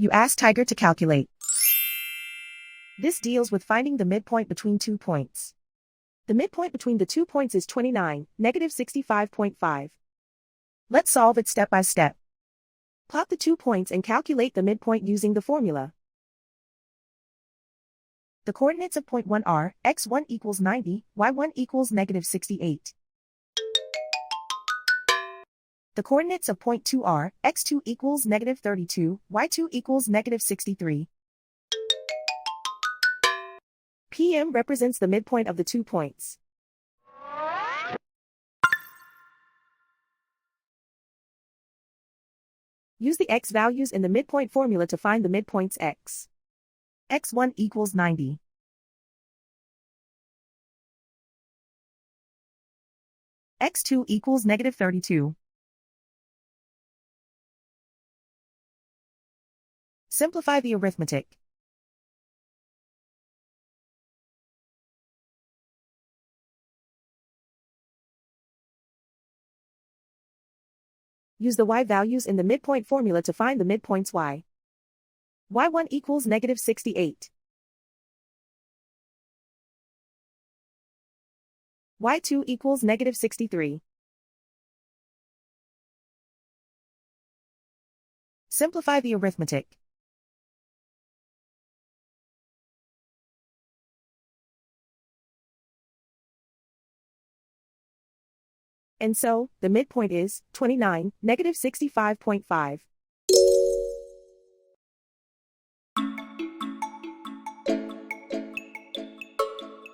You ask Tiger to calculate. This deals with finding the midpoint between 2 points. The midpoint between the 2 points is 29, negative 65.5. Let's solve it step by step. Plot the 2 points and calculate the midpoint using the formula. The coordinates of point 1 are, x1 equals 90, y1 equals negative 68. The coordinates of point 2 are, x2 equals negative 32, y2 equals negative 63. PM represents the midpoint of the 2 points. Use the x values in the midpoint formula to find the midpoints x. x1 equals 90. x2 equals negative 32. Simplify the arithmetic. Use the y values in the midpoint formula to find the midpoints y. y1 equals negative 68. y2 equals negative 63. Simplify the arithmetic. And so, the midpoint is 29, negative 65.5.